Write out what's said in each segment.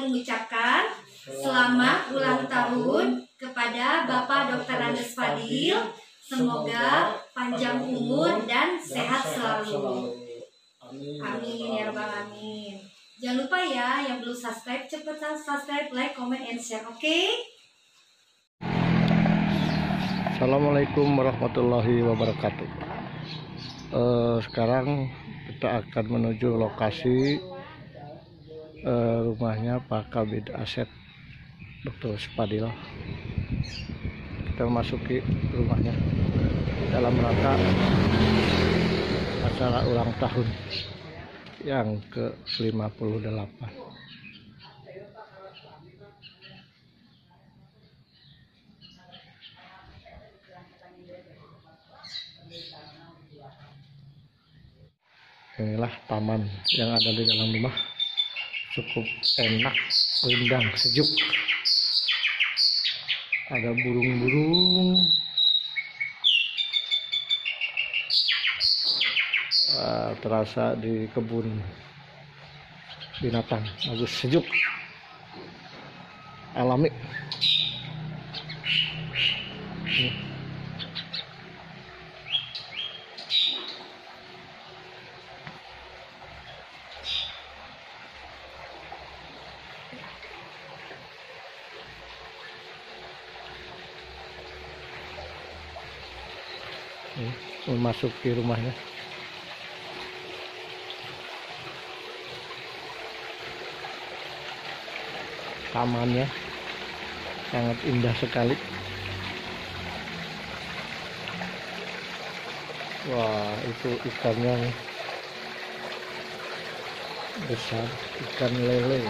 mengucapkan selamat ulang tahun kepada Bapak Dr. Andes Fadil. Semoga panjang umur dan sehat selalu. Amin ya rabbal alamin. Jangan lupa ya, yang belum subscribe cepetan subscribe, like, comment, and share. Oke? Assalamualaikum warahmatullahi wabarakatuh. Sekarang kita akan menuju lokasi rumahnya Pak Kabid Asep Dr. Fadil. Kita memasuki rumahnya dalam rangka acara ulang tahun yang ke-58. Inilah taman yang ada di dalam rumah, cukup enak, rindang, sejuk. Ada burung-burung, terasa di kebun binatang, bagus, sejuk, alami. Memasuki rumahnya. Tamannya sangat indah sekali. Wah, itu ikannya besar, ikan lele.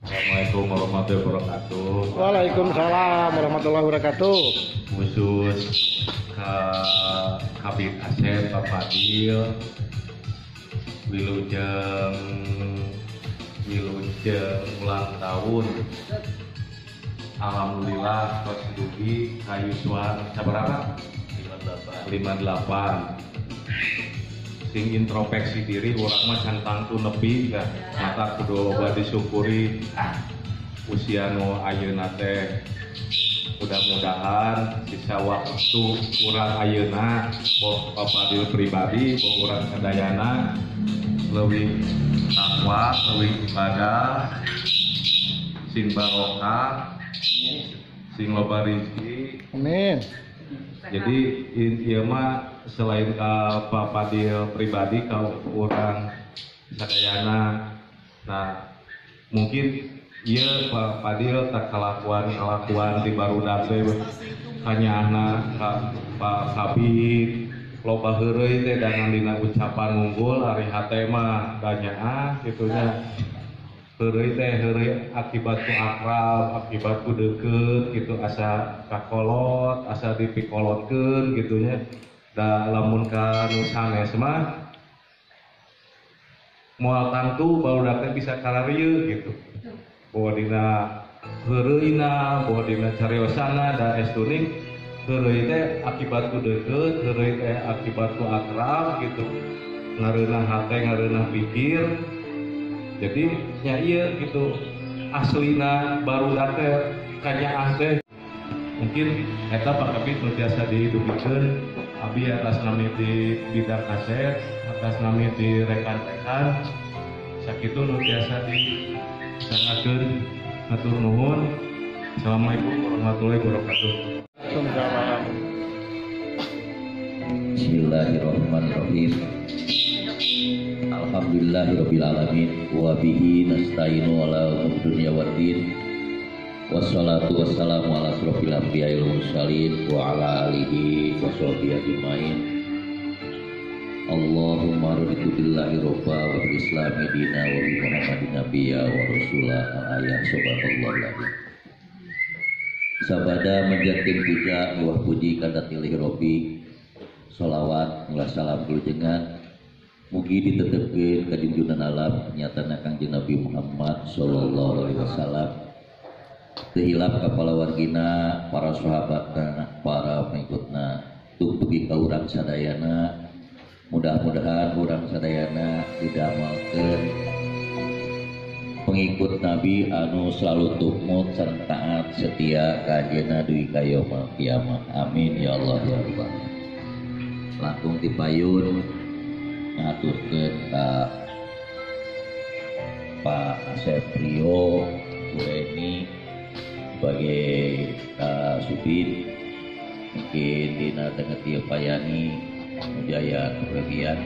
Assalamualaikum warahmatullahi wabarakatuh. Waalaikumsalam warahmatullahi wabarakatuh. Khusus ke Kabid Asep Pak Fadil, wilujeng ulang tahun. Alhamdulillah tos dugi kayusuan sabarapa? 58. Sing introspeksi diri urang mah can tangtu nepi kan mata kudu loba disyukuri usia nu ayeuna teh. Mudah-mudahan sisa waktu urang ayeuna boh Fadil pribadi boh urang sadayana leuwih takwa, leuwih ibadah, sing barokah, sing loba rezeki. Amin. Jadi ieu mah selain ka Pak Fadil pribadi ka urang sadayana. Nah, mungkin ieu Pak Fadil tak kalakuan di barudak teh kanyana ka Pak Kabid loba heureuy teh dangan dina ucapan unggul ari hate mah danyaah kitunya. Heureuy teh heureuy akibat ku akrab, akibat ku deukeut gitu, asa kakolot, asa dipikolotkeun gitunya. Da lamun ka nu sanes mah moal tantu barudak teh bisa kararieu gitu. Bahwa dina heureuyna, bahwa dina cariosana da estuning heureuy teh akibat ku deukeut, heureuy teh akibat ku akrab gitu. Ngareunah hate, ngareunah pikir. Jadi nya ieu gitu aslina barudak teh kanyaah teh. Mungkin eta Pak Kabid nu tiasa dihidupikeun abi atas nami di bidang kaset, atas nami di rekan-rekan sakitu nu tiasa disangakeun. Matur nuhun. Assalamualaikum warahmatullahi wabarakatuh. Bismillahirrahmanirrahim. Alhamdulillahirabbil alamin wa bihi nasta'inu ala umuri dunya waddin. Wassalatu wassalamu ala asrofil anbiya'i wal mursalin wa ala alihi wa sahbihi ajmain. Allahumma raditu billahi robba wa bil islami dina wa bi Muhammadin nabiyya wa rasulah. Ayat subhanallah lagi. Sabada menjatin puja wa puji kada tilih robi. Sholawat ulah salam kulujengan mugi ditetepkeun ka junjungan alam nyatana Kangjeng Nabi Muhammad sallallahu alaihi wasallam. Teu hilap kapala wargina, para sahabatna, para pengikutna, dugi ka urang sadayana. Mudah-mudahan urang sadayana didamelkeun pengikut Nabi anu selalu tumut sareng taat setia ka anjeunna dugi ka yaumul kiamah. Amin ya Allah ya Rabbal alamin. Langkung dipayun ngaturkeun ka Pak Asep Rio ini sebagai Subin, mungkin dina tengah tiap payani Jaya kebagian.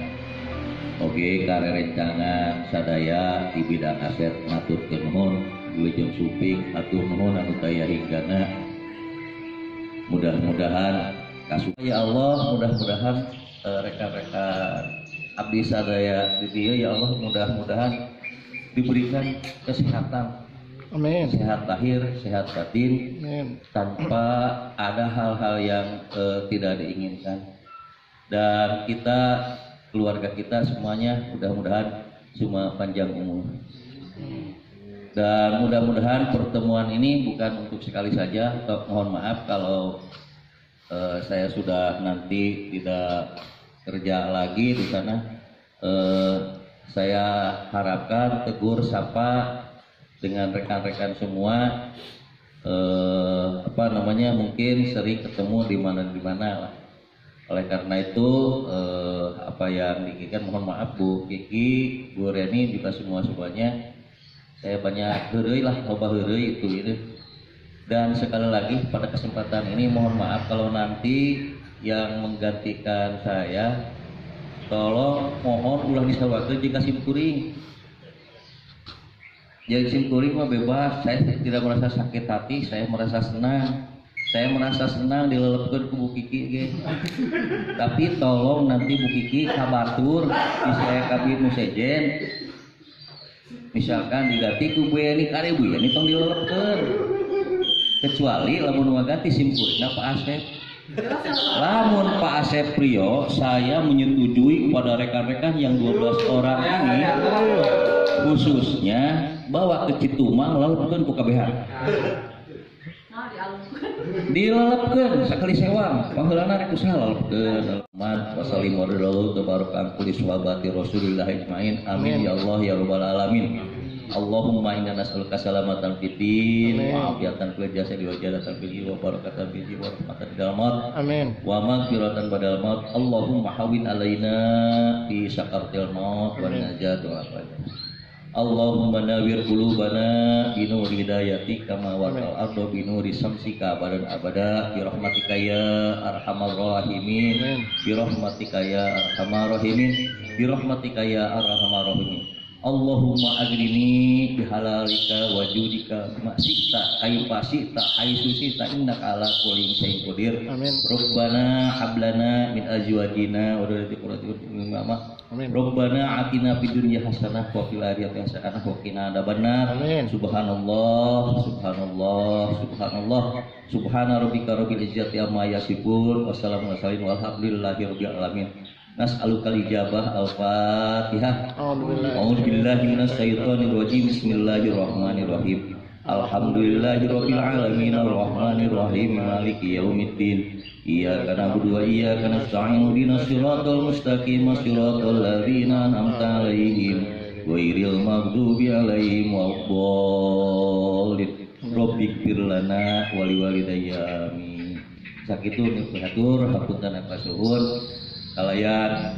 Oke, karena rencangan sadaya di bidang aset ngatur nuhun, wilujeng suping atur nuhun anu daya hinggana. Mudah-mudahan kasus ya Allah, mudah-mudahan rekan-rekan abdi sadaya di dieu ya Allah, mudah-mudahan diberikan kesehatan. Amin. Sehat lahir, sehat batin. Amin. Tanpa ada hal-hal yang tidak diinginkan. Dan kita, keluarga kita semuanya mudah-mudahan semua panjang umur. Dan mudah-mudahan pertemuan ini bukan untuk sekali saja. Mohon maaf kalau saya sudah nanti tidak kerja lagi di sana. Saya harapkan tegur sapa dengan rekan-rekan semua. Mungkin sering ketemu di mana lah. Oleh karena itu apa yang diinginkan, mohon maaf Bu Kiki, Bu Reni juga semuanya saya banyak heureuy lah, loba heureuy itu. Dan sekali lagi pada kesempatan ini mohon maaf kalau nanti yang menggantikan saya tolong mohon ulah disawakeun jika simkuring. Jadi simkuring mah bebas, saya tidak merasa sakit hati, saya merasa senang. Saya merasa senang dilelepkeun ku Bu Kiki ge. Tapi tolong nanti Bu Kiki kabatur di saya kabin musejen. Misalkan diganti ku Bu Yani kare Bu Yani tong dilelepkeun. Kecuali lamun ganti simkuringna Pak Asep. Lamun Pak Asep Prio, saya menyetujui kepada rekan-rekan yang 12 orang ini khususnya bawa ke Citumang lelepkeun ku KBH. Dilelepkeun sakali sewang pangeulana rek usaha lelepkeun. Wasallim warahmatullahi wabarakatuh kulis wabati Rasulillah ajmain. Amin ya Allah ya rabbal alamin. Allahumma inna nas'aluka salamatan fid din wa afiatan fil jasadi wa jalatan fil jiwa wa barakatan fil jiwa wa rahmatan fil maut. Amin. Wa maghfiratan badal maut. Allahumma hawwin alaina fi sakaratil maut wa najat wa afat. Allahumma nawwir qulubana bi nuri hidayati kama waqal ardu bi nuri samsika abadan abada bi rahmatika ya arhamar rahimin bi rahmatika ya arhamar rahimin bi rahmatika ya arhamar rahimin. Allahumma agrini bihalalika wajudika maksita kayu pasita hayu susita innaka ala kulli syai'in qadir. Amin. Rabbana hablana min azwajina wa dhurriyyatina qurrata a'yun. Amin. Rabbana atina fid dunya hasanah wa fil akhirati hasanah wa qina adzabannar. Amin. Subhanallah subhanallah subhanallah subhana rabbika rabbil izzati amma yasifun wassalamu alaikum walhamdulillahi rabbil alamin. Nas'alukal ijabah al-Fatihah. A'udzu billahi minasy syaithanir rajim. Bismillahirrahmanirrahim. Alhamdulillahirabbil alamin arrahmanir rahim maliki yaumiddin. Iyyaka na'budu wa iyyaka nasta'in ihdinas siratal mustaqim siratal ladzina an'amta 'alaihim ghairil maghdubi 'alaihim waladdallin. Rabbighfir lana wa liwalidayya amin. Sakitu niku hapunten pasuhun kalayan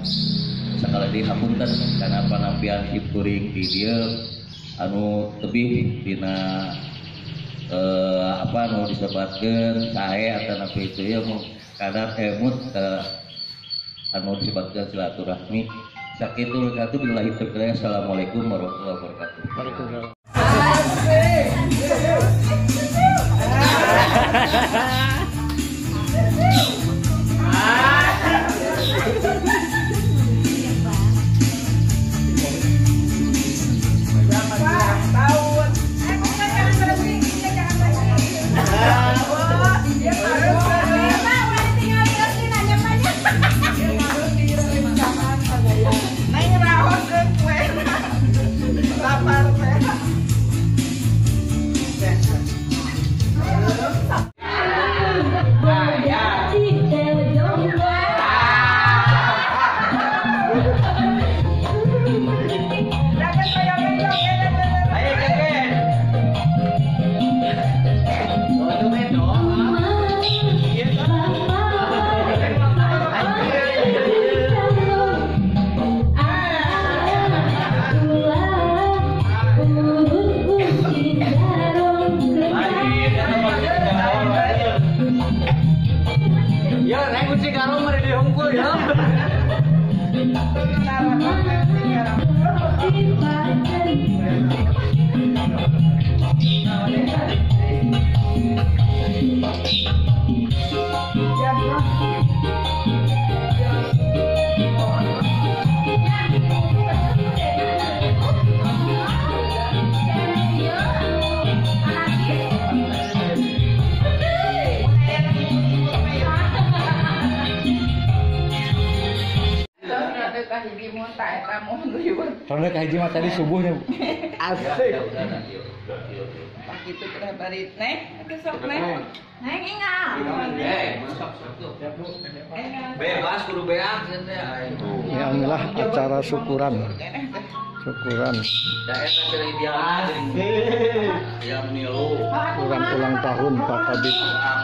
sakala dihapunten kana panampian kuring di dieu anu tebih dina anu disebatkeun sae atawa itu ya kadar emut anu disebatkeun silaturahmi sakitu katu billahi taufiq. Assalamualaikum warahmatullahi wabarakatuh. Waalaikumsalam. Karena kahiji mah tadi subuhnya asik. Pak itu teh bari neng, kesok neng. Neng ingat. Bebas kudu beak teh. Ya inilah acara syukuran. Syukuran. Syukuran ulang tahun Pak Kabid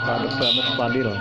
Pak Dr. Andes Fadil.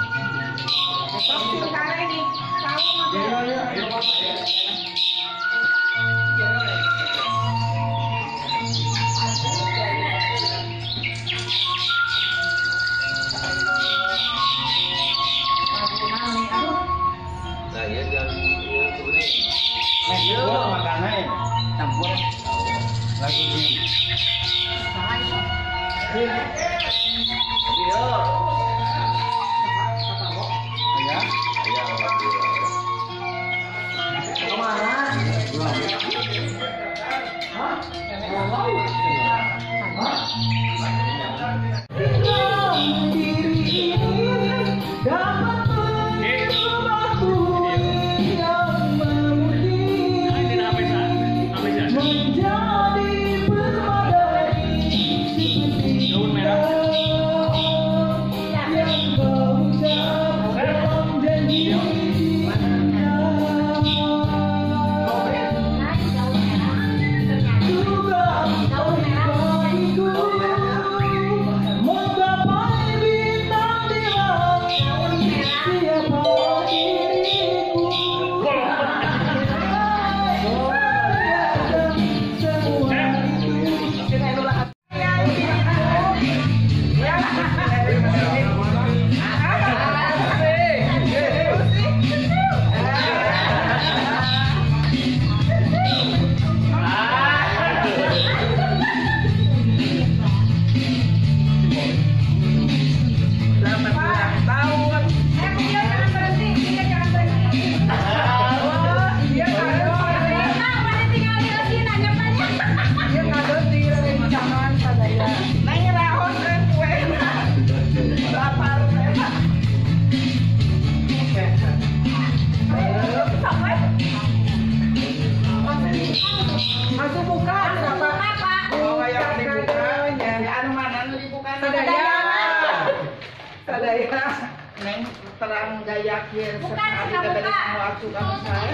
Neng terang gayakeun Bukan, sekali buka, dari buka. semua atuh kamu saya.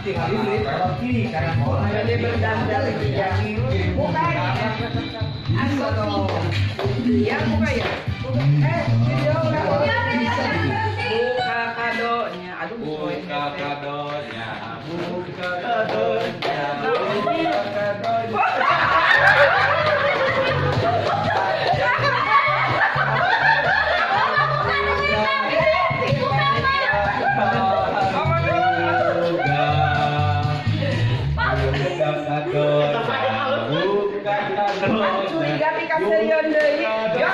Tinggal di kalau kiri karena mau Jadi berdandar dia. Buka ya. Ya buka ya. Video udah. Buka kadonya. Aduh, Buka kadonya, buka kadonya. Curiga di kasterion deui. Ya.